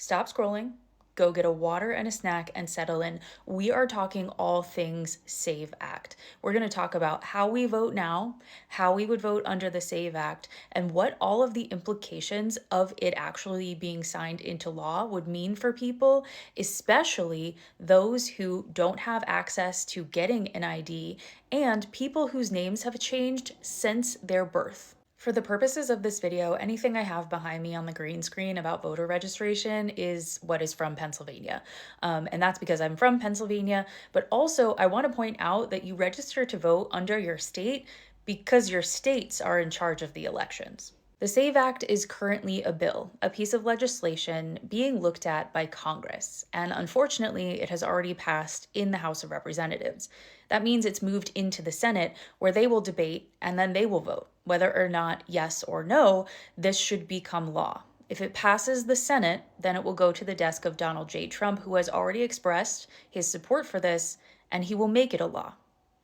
Stop scrolling, go get a water and a snack and settle in. We are talking all things SAVE Act. We're going to talk about how we vote now, how we would vote under the SAVE Act, and what all of the implications of it actually being signed into law would mean for people, especially those who don't have access to getting an ID and people whose names have changed since their birth. For the purposes of this video, anything I have behind me on the green screen about voter registration is what is from Pennsylvania. And that's because I'm from Pennsylvania, but also I want to point out that you register to vote under your state because your states are in charge of the elections. The SAVE Act is currently a bill, a piece of legislation being looked at by Congress, and unfortunately, it has already passed in the House of Representatives. That means it's moved into the Senate, where they will debate and then they will vote whether or not, yes or no, this should become law. If it passes the Senate, then it will go to the desk of Donald J. Trump, who has already expressed his support for this, and he will make it a law.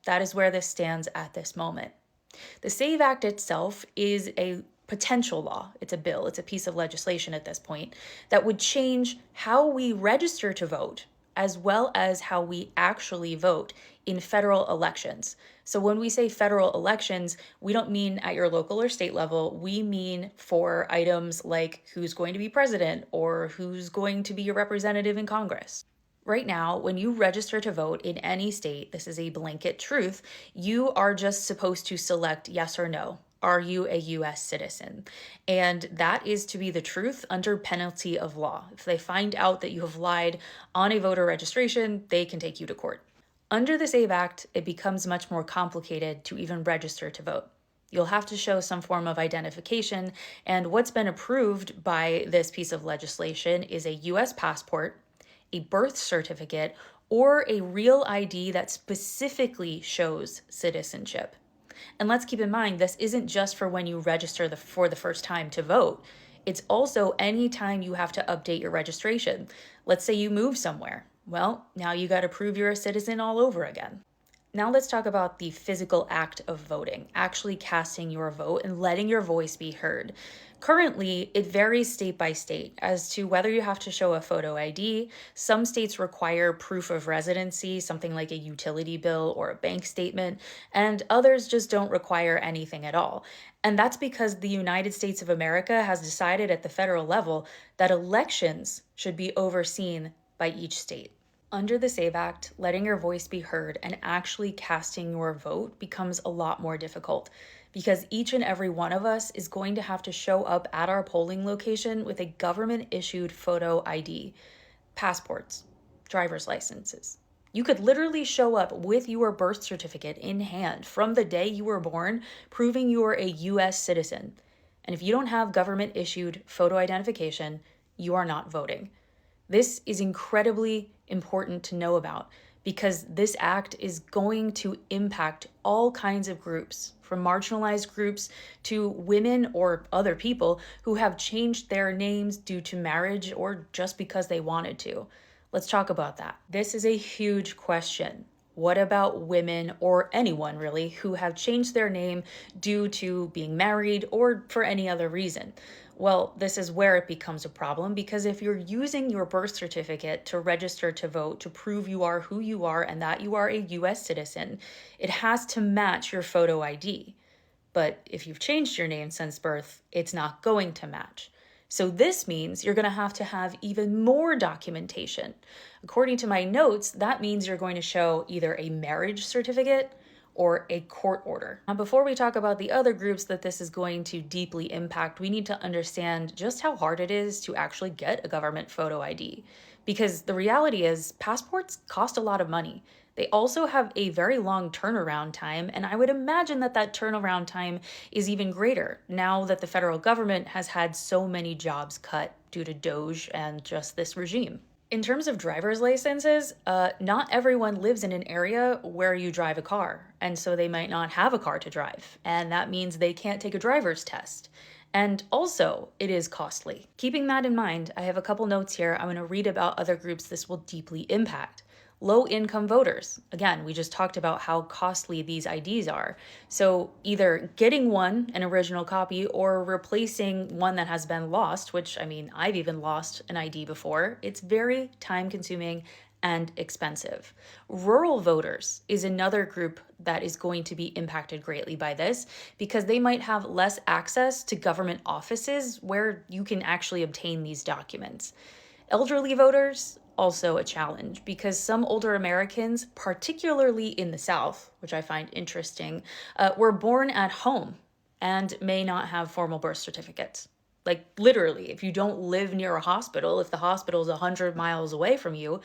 That is where this stands at this moment. The SAVE Act itself is a potential law. It's a bill, it's a piece of legislation at this point that would change how we register to vote as well as how we actually vote in federal elections. So when we say federal elections, we don't mean at your local or state level. We mean for items like who's going to be president or who's going to be your representative in Congress. Right now, when you register to vote in any state, this is a blanket truth, you are just supposed to select yes or no. Are you a US citizen? And that is to be the truth under penalty of law. If they find out that you have lied on a voter registration, they can take you to court. Under the SAVE Act, it becomes much more complicated to even register to vote. You'll have to show some form of identification, and what's been approved by this piece of legislation is a US passport, a birth certificate, or a real ID that specifically shows citizenship. And let's keep in mind, this isn't just for when you register for the first time to vote. It's also any time you have to update your registration. Let's say you move somewhere. Well, now you got to prove you're a citizen all over again. Now let's talk about the physical act of voting, actually casting your vote and letting your voice be heard. Currently, it varies state by state as to whether you have to show a photo ID. Some states require proof of residency, something like a utility bill or a bank statement, and others just don't require anything at all. And that's because the United States of America has decided at the federal level that elections should be overseen by each state. Under the SAVE Act, letting your voice be heard and actually casting your vote becomes a lot more difficult because each and every one of us is going to have to show up at our polling location with a government-issued photo ID, passports, driver's licenses. You could literally show up with your birth certificate in hand from the day you were born, proving you are a US citizen. And if you don't have government-issued photo identification, you are not voting. This is incredibly important to know about because this act is going to impact all kinds of groups, from marginalized groups to women or other people who have changed their names due to marriage or just because they wanted to. Let's talk about that. This is a huge question. What about women or anyone really who have changed their name due to being married or for any other reason? Well, this is where it becomes a problem because if you're using your birth certificate to register to vote to prove you are who you are and that you are a US citizen, it has to match your photo ID. But if you've changed your name since birth, it's not going to match. So this means you're going to have even more documentation. According to my notes, that means you're going to show either a marriage certificate or a court order. Now, before we talk about the other groups that this is going to deeply impact, we need to understand just how hard it is to actually get a government photo ID. Because the reality is, passports cost a lot of money. They also have a very long turnaround time, and I would imagine that that turnaround time is even greater now that the federal government has had so many jobs cut due to DOGE and just this regime. In terms of driver's licenses, not everyone lives in an area where you drive a car, and so they might not have a car to drive, and that means they can't take a driver's test. And also, it is costly. Keeping that in mind, I have a couple notes here. I'm going to read about other groups this will deeply impact. Low-income voters. Again, we just talked about how costly these IDs are. So either getting an original copy, or replacing one that has been lost, which, I mean, I've even lost an ID before. It's very time-consuming and expensive. Rural voters is another group that is going to be impacted greatly by this, because they might have less access to government offices where you can actually obtain these documents. Elderly voters, also a challenge, because some older Americans, particularly in the South, which I find interesting, were born at home and may not have formal birth certificates. Like, literally, if you don't live near a hospital, if the hospital is 100 miles away from you,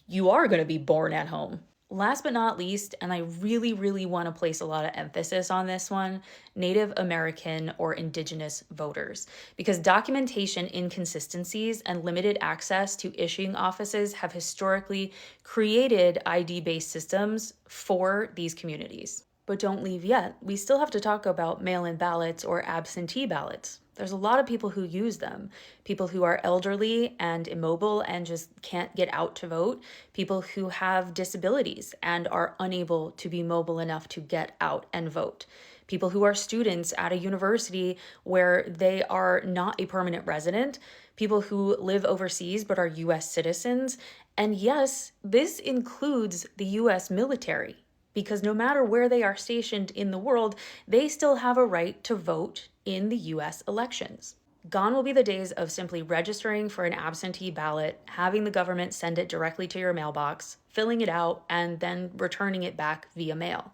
you are going to be born at home. Last but not least, and I really, really want to place a lot of emphasis on this one, Native American or Indigenous voters, because documentation inconsistencies and limited access to issuing offices have historically created ID-based systems for these communities. But don't leave yet. We still have to talk about mail-in ballots or absentee ballots. There's a lot of people who use them. People who are elderly and immobile and just can't get out to vote. People who have disabilities and are unable to be mobile enough to get out and vote. People who are students at a university where they are not a permanent resident. People who live overseas but are US citizens. And yes, this includes the US military, because no matter where they are stationed in the world, they still have a right to vote in the US elections. Gone will be the days of simply registering for an absentee ballot, having the government send it directly to your mailbox, filling it out, and then returning it back via mail.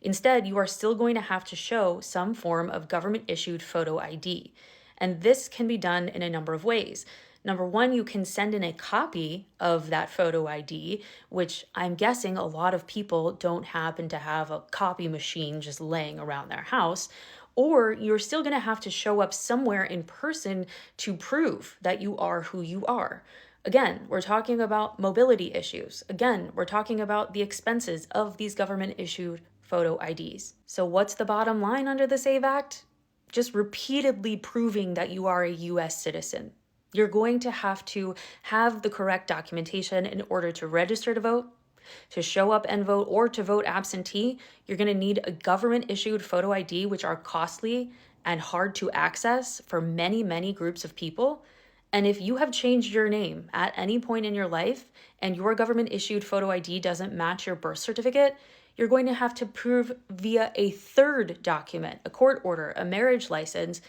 Instead, you are still going to have to show some form of government-issued photo ID. And this can be done in a number of ways. Number one, you can send in a copy of that photo ID, which I'm guessing a lot of people don't happen to have a copy machine just laying around their house. Or you're still going to have to show up somewhere in person to prove that you are who you are. Again, we're talking about mobility issues. Again, we're talking about the expenses of these government-issued photo IDs. So what's the bottom line under the SAVE Act? Just repeatedly proving that you are a US citizen. You're going to have the correct documentation in order to register to vote, to show up and vote, or to vote absentee. You're going to need a government-issued photo ID, which are costly and hard to access for many, many groups of people. And if you have changed your name at any point in your life and your government-issued photo ID doesn't match your birth certificate, you're going to have to prove via a third document, a court order, a marriage license,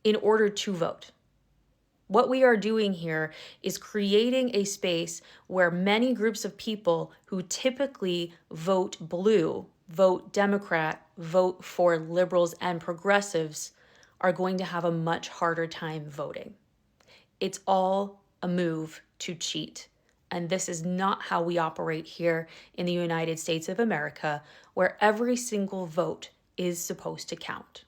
in order to vote. What we are doing here is creating a space where many groups of people who typically vote blue, vote Democrat, vote for liberals and progressives are going to have a much harder time voting. It's all a move to cheat. And this is not how we operate here in the United States of America, where every single vote is supposed to count.